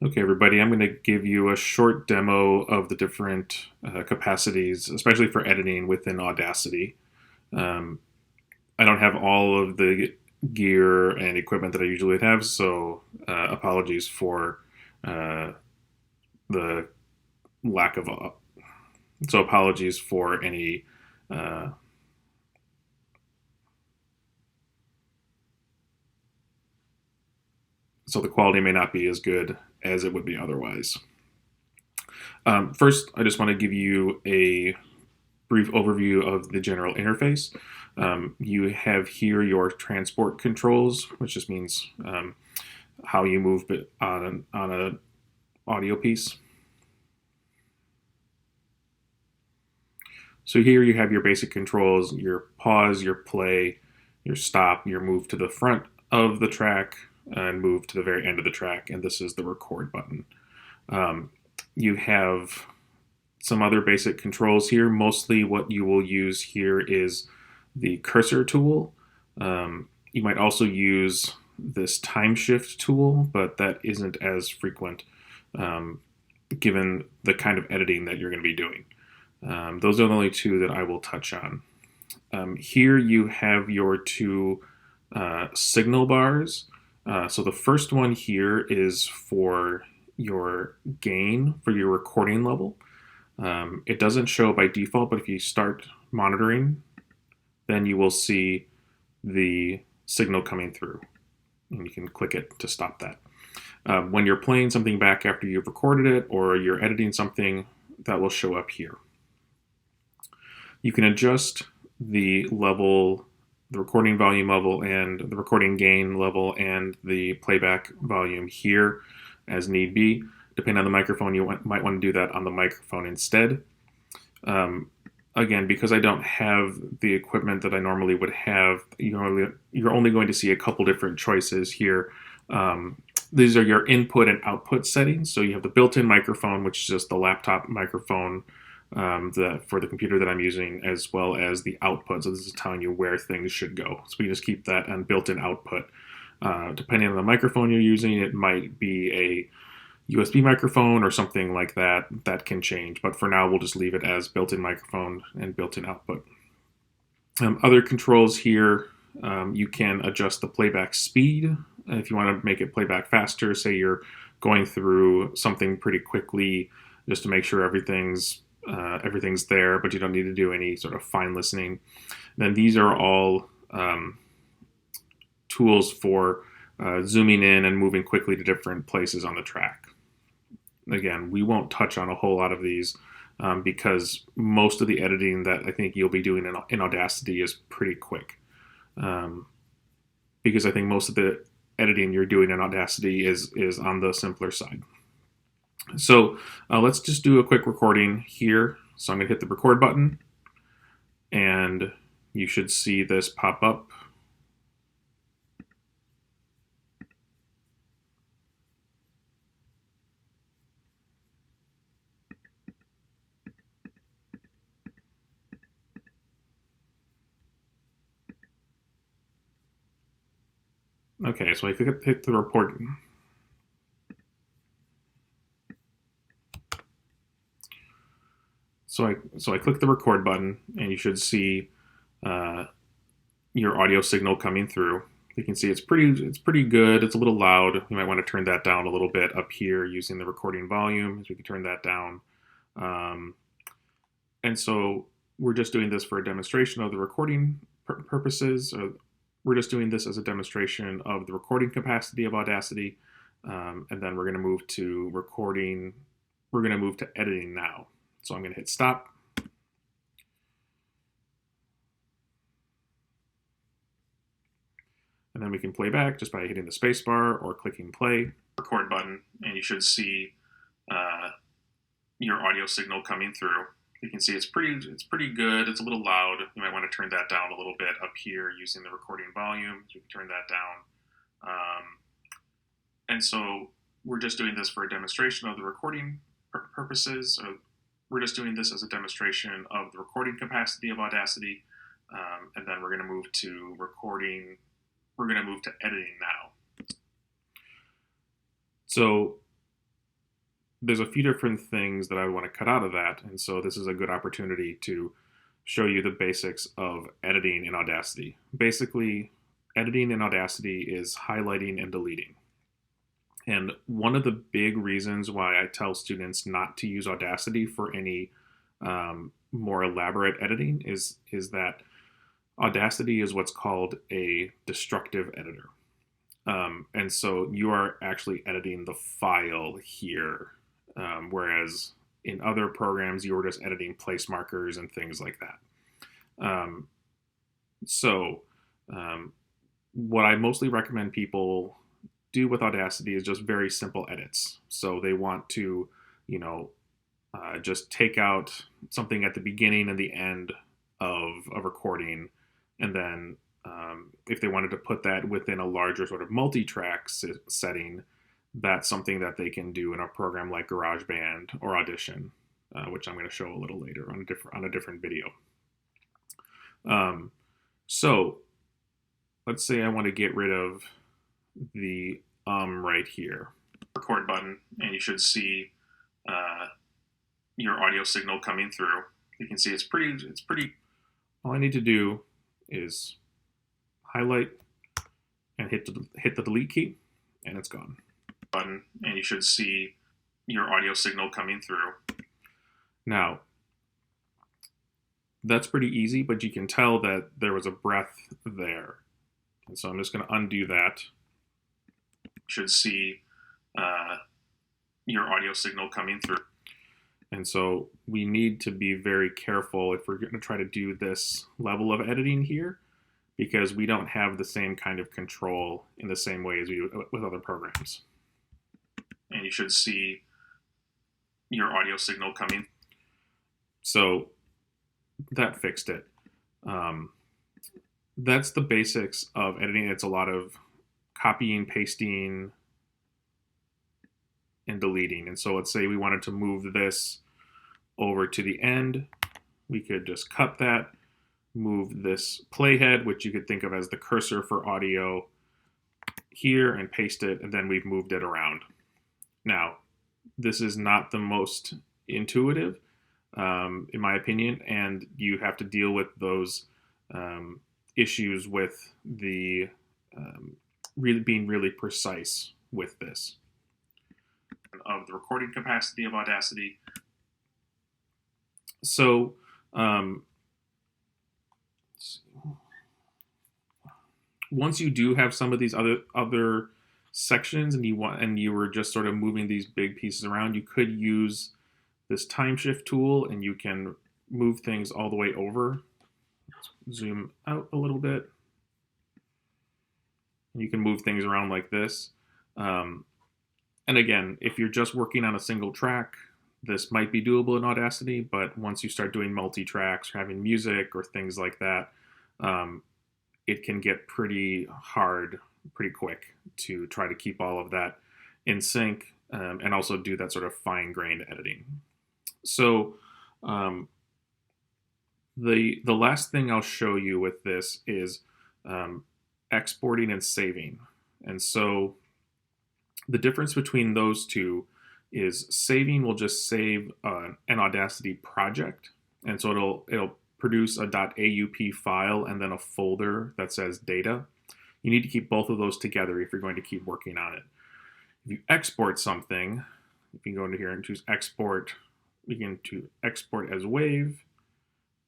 Okay, everybody, I'm going to give you a short demo of the different capacities, especially for editing within Audacity. Um, I don't have all of the gear and equipment that I usually have, so apologies for uh, the lack of. So apologies for any. Uh, so the quality may not be as good as it would be otherwise. First, I just want to give you a brief overview of the general interface. You have here your transport controls, which just means how you move on an audio piece. So here you have your basic controls, your pause, your play, your stop, your move to the front of the track, and move to the very end of the track, and this is the record button. You have some other basic controls here. Mostly what you will use here is the cursor tool. You might also use this time shift tool, but that isn't as frequent um, given the kind of editing that you're going to be doing. Those are the only two that I will touch on. Here you have your two signal bars. So the first one here is for your gain for your recording level. It doesn't show by default, but if you start monitoring, then you will see the signal coming through. And you can click it to stop that. When you're playing something back after you've recorded it or you're editing something, that will show up here. You can adjust the level, the recording volume level, and the recording gain level, and the playback volume here as need be. Depending on the microphone, you might want to do that on the microphone instead. Again, because I don't have the equipment that I normally would have, you're only going to see a couple different choices here. These are your input and output settings. So you have the built-in microphone, which is just the laptop microphone for the computer that I'm using, as well as the output. So this is telling you where things should go. So we just keep that on built-in output. Depending on the microphone you're using, it might be a USB microphone or something like that. That can change, but for now we'll just leave it as built-in microphone and built-in output. Other controls here, you can adjust the playback speed. If you want to make it playback faster, say you're going through something pretty quickly just to make sure everything's there, but you don't need to do any sort of fine listening. Then these are all tools for zooming in and moving quickly to different places on the track. Again, we won't touch on a whole lot of these because most of the editing that I think you'll be doing in Audacity is pretty quick. Because I think most of the editing you're doing in Audacity is on the simpler side. So let's just do a quick recording here. So I'm going to hit the record button, and you should see this pop up. Okay, so I hit the report. So I click the record button, and you should see your audio signal coming through. You can see it's pretty good. It's a little loud. You might want to turn that down a little bit up here using the recording volume. So we can turn that down. And so we're just doing this for a demonstration of the recording purposes. We're just doing this as a demonstration of the recording capacity of Audacity. And then we're going to move to recording. We're going to move to editing now. So I'm going to hit stop. And then we can play back just by hitting the space bar or clicking play. Record button, and you should see your audio signal coming through. You can see it's pretty good. It's a little loud. You might want to turn that down a little bit up here using the recording volume. So you can turn that down. And so we're just doing this for a demonstration of the recording purposes. We're just doing this as a demonstration of the recording capacity of Audacity. And then we're going to move to recording. We're going to move to editing now. So there's a few different things that I want to cut out of that, and so this is a good opportunity to show you the basics of editing in Audacity. Basically, editing in Audacity is highlighting and deleting. And one of the big reasons why I tell students not to use Audacity for any more elaborate editing is that Audacity is what's called a destructive editor. And so you are actually editing the file here, whereas in other programs you were just editing place markers and things like that. So what I mostly recommend people do with Audacity is just very simple edits. So they want to, just take out something at the beginning and the end of a recording, and then if they wanted to put that within a larger sort of multi-track setting, that's something that they can do in a program like GarageBand or Audition, which I'm going to show a little later on a different video. So let's say I want to get rid of the right here. Record button, and you should see your audio signal coming through. You can see it's pretty. All I need to do is highlight and hit the delete key, and it's gone. Button, and you should see your audio signal coming through. Now, that's pretty easy, but you can tell that there was a breath there. And so I'm just going to undo that. You should see your audio signal coming through. And so we need to be very careful if we're going to try to do this level of editing here, because we don't have the same kind of control in the same way as we do with other programs. And you should see your audio signal coming. So that fixed it. That's the basics of editing. It's a lot of copying, pasting, and deleting. And so let's say we wanted to move this over to the end. We could just cut that, move this playhead, which you could think of as the cursor for audio, here, and paste it, and then we've moved it around. Now, this is not the most intuitive, in my opinion, and you have to deal with those issues with the being really precise with this. Of the recording capacity of Audacity. So, once you do have some of these other sections, and you were just sort of moving these big pieces around, you could use this time shift tool, and you can move things all the way over. Let's zoom out a little bit. You can move things around like this. And again, if you're just working on a single track, this might be doable in Audacity, but once you start doing multi-tracks or having music or things like that, it can get pretty hard pretty quick to try to keep all of that in sync, and also do that sort of fine-grained editing. So the last thing I'll show you with this is exporting and saving. And so the difference between those two is saving will just save an Audacity project, and so it'll produce a .aup file and then a folder that says data. You need to keep both of those together if you're going to keep working on it. If you export something, you can go into here and choose export, begin to export as WAV,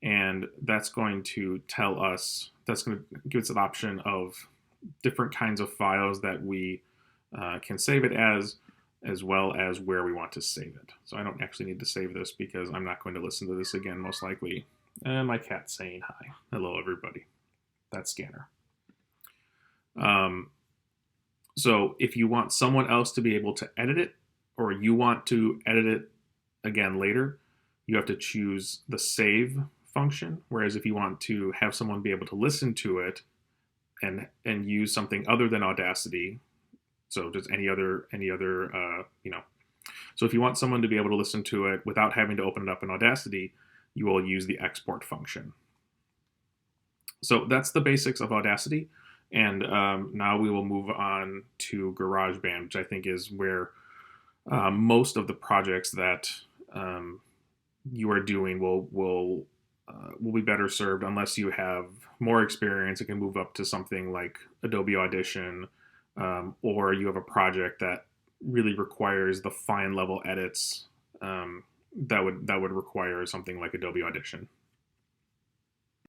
and that's going to tell us, that's going to give us an option of different kinds of files that we can save it as well as where we want to save it. So I don't actually need to save this because I'm not going to listen to this again, most likely. And my cat's saying hi. Hello, everybody. That's Scanner. So if you want someone else to be able to edit it, or you want to edit it again later, you have to choose the save function. Whereas if you want to have someone be able to listen to it and use something other than Audacity, so just any other, so if you want someone to be able to listen to it without having to open it up in Audacity, you will use the export function. So that's the basics of Audacity. And now we will move on to GarageBand, which I think is where Most of the projects that you are doing will be better served unless you have more experience. It can move up to something like Adobe Audition, or you have a project that really requires the fine level edits that would require something like Adobe Audition.